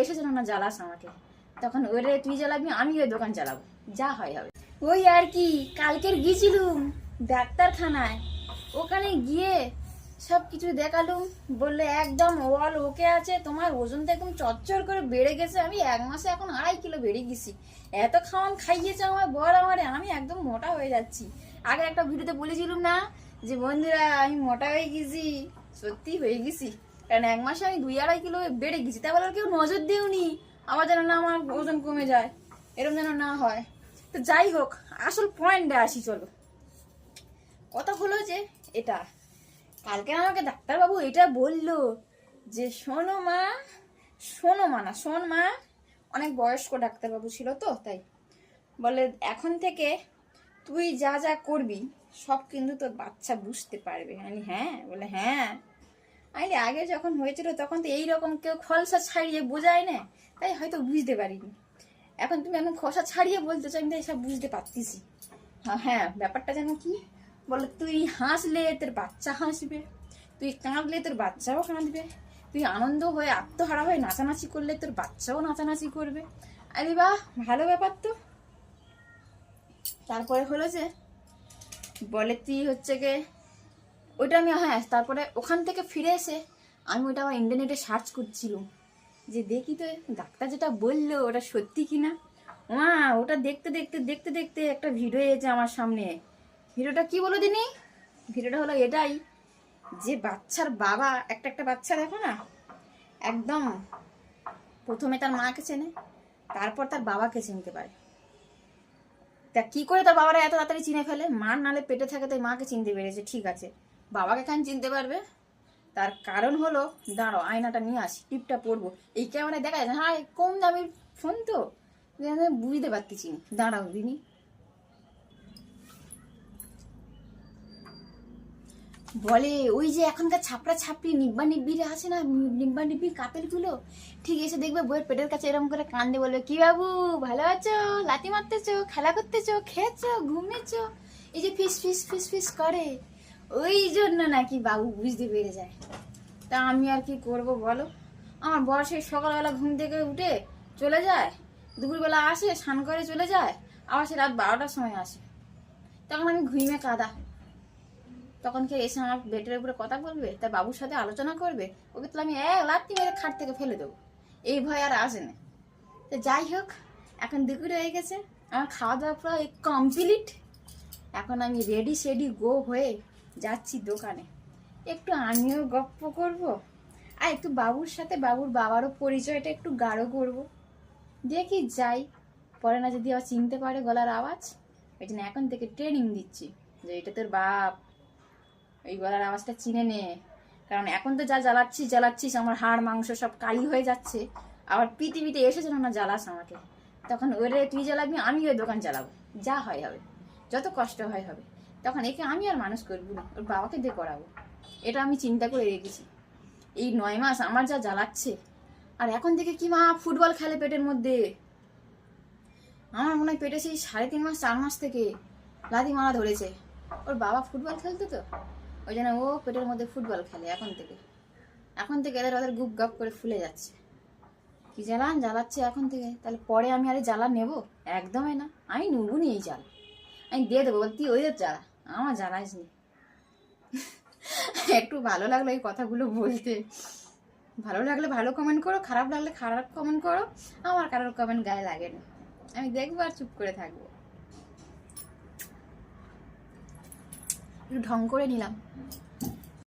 এসেছিল না জ্বালাস আমাকে, তখন ওরে তুই জ্বালাবি, আমি ওই দোকান চালাবো, যা হয় হবে। ওই আর কি, কালকের গিয়েছিলুম ডাক্তারখানায়, ওখানে গিয়ে সব কিছু দেখালুম, বললে একদম অল ওকে আছে, তোমার ওজনটা একদম চচ্চর করে বেড়ে গেছে। আমি 1 মাসে এখন 2.5 কিলো বেড়ে গেছি, এত খাওয়ান খাইয়েছে আমার বর আমারে, আমি একদম মোটা হয়ে যাচ্ছি। আগে একটা ভিডিওতে বলেছিলাম না যে বন্ধুরা আমি মোটা হয়ে গেছি, সত্যি হয়ে গেছি, কারণ 1 মাসে আমি 2-2.5 কিলো বেড়ে গেছি। তাই বলে কেউ নজর দিওনি আমার, যেন না আমার ওজন কমে যায়, এরকম যেন না হয়। তো যাই হোক, আসল পয়েন্টে আসি, চলো। কথা হলো যে এটা, কালকে আমাকে ডাক্তারবাবু এটা বললো যে শোনো মা, শোন মা, অনেক বয়স্ক ডাক্তারবাবু ছিল তো, তাই বলে এখন থেকে তুই যা যা করবি সব কিন্তু তোর বাচ্চা বুঝতে পারবে। আমি হ্যাঁ, বলে হ্যাঁ। আমি আগে যখন হয়েছিল তখন তো এইরকম কেউ খলসা ছাড়িয়ে বোঝায় না, তাই হয়তো বুঝতে পারিনি। এখন তুমি এখন খোসা ছাড়িয়ে বলতে চাই, আমি তাই সব বুঝতে পারতেছি। হ্যাঁ, ব্যাপারটা যেন কি বলে, তুই হাসলে তোর বাচ্চা হাসবে, তুই কাঁদলে তোর বাচ্চাও কাঁদবে, তুই আনন্দ হয়ে আত্মহারা হয়ে নাচানাচি করলে তোর বাচ্চাও নাচানাচি করবে। আরে বাহ, ভালো ব্যাপার তো। তারপরে হলো যে বলে তুই হচ্ছে গে ওইটা আমি, হ্যাঁ, তারপরে ওখান থেকে ফিরে এসে আমি ওটা আবার ইন্টারনেটে সার্চ করছিলাম যে দেখি তো ডাক্তার যেটা বললো ওটা সত্যি কিনা। মা, ওটা দেখতে দেখতে দেখতে দেখতে একটা ভিডিও এসেছে আমার সামনে। ভিডিওটা কি বলো দিনি? ভিডিওটা হলো এটাই যে বাচ্চার বাবা, একটা বাচ্চা দেখো না, একদম প্রথমে তার মাকে চেনে, তারপর তার বাবাকে চিনতে পারে। তা কি করে তার বাবারা এত তাড়াতাড়ি চিনে ফেলে? মার নালে পেটে থাকে তাই মাকে চিনতে পেরেছে, ঠিক আছে, বাবাকে কেন চিনতে পারবে? তার কারণ হলো, দাঁড়ো আয়নাটা নিয়ে আসি, টিপটা পরবো, এই ক্যামেরায় দেখা যায় না, হ্যাঁ কম দামের ফোন তো বুঝতে পারতেছি না, দাঁড়াও দিনি। বলে ওই যে এখনকার ছাপড়া ছাপড়ি নিব্বা নিব্বিরে আছে না, নিব্বা নিব্বির কাপেলগুলো, ঠিক এসে দেখবে বইয়ের পেটের কাছে এরকম করে কান্দে, বলবে কি বাবু ভালো আছো, লাথি মারতেছো, খেলা করতেছো, খেয়েছো, ঘুমিয়েছো, এই যে ফিস ফিস ফিস ফিস করে, ওই জন্য নাকি বাবু বুঝতে পেরে যায়। তা আমি আর কি করব বলো, আমার বর সেই সকালবেলা ঘুম থেকে উঠে চলে যায়, দুপুরবেলা আসে স্নান করে চলে যায়, আবার সে রাত 12টার সময় আসে, তখন আমি ঘুমিয়ে কাদা, তখন কে এসে আমার বেটের উপরে কথা বলবে, তার বাবুর সাথে আলোচনা করবে, ওকে তো আমি এক লাথি মেরে খাট থেকে ফেলে দেবো, এই ভয় আর আসে না। তো যাই হোক, এখন দুপুর হয়ে গেছে, আমার খাওয়া দাওয়া প্রায় কমপ্লিট, এখন আমি রেডি সেডি গো হয়ে যাচ্ছি দোকানে, একটু আমিও গপ্প করব, আর একটু বাবুর সাথে বাবুর বাবারও পরিচয়টা একটু গাঢ় করব, দেখি যাই, পরে না যদি আবার চিনতে পারে গলার আওয়াজ, ওই জন্য এখন থেকে ট্রেনিং দিচ্ছি যে এটা তোর বাপ, এই গলার আওয়াজটা চিনে নে, কারণ এখন তো যা জ্বালাচ্ছিস আমার হাড় মাংস সব কালি হয়ে যাচ্ছে, আবার পৃথিবীতে এসেছিল না জ্বালাস আমাকে, তখন ওরে তুই জ্বালাবি, আমি ওই দোকান চালাবো, যা হয় হবে, যত কষ্ট হয় হবে, তখন একে আমি আর মানুষ করবো না, ওর বাবাকে দিয়ে করাবো, এটা আমি চিন্তা করে রেখেছি। এই 9 মাস আমার যা জ্বালাচ্ছে, আর এখন থেকে কি মা ফুটবল খেলে পেটের মধ্যে, আমার মনে হয় পেটে সেই 3.5 মাস 4 মাস থেকে লাথি মারা ধরেছে, ওর বাবা ফুটবল খেলতো তো, ওই জন্য ও পেটের মধ্যে ফুটবল খেলে এখন থেকে এদের ওদের গুপ গাপ করে ফুলে যাচ্ছে, কি জ্বালাচ্ছে এখন থেকে, তাহলে পরে আমি আরে জ্বালা নেবো? একদমই না, আমি নেবো নি এই জ্বালা, আমি দিয়ে দেবো, বলতি ওদের জ্বালা, আমার জ্বালাইস নি। একটু ভালো লাগলো এই কথাগুলো বলতে, ভালো লাগলে ভালো কমেন্ট করো, খারাপ লাগলে খারাপ কমেন্ট করো, আমার কারোর কমেন্ট গায়ে লাগে না, আমি দেখবো আর চুপ করে থাকবো। একটু ঢং করে নিলাম।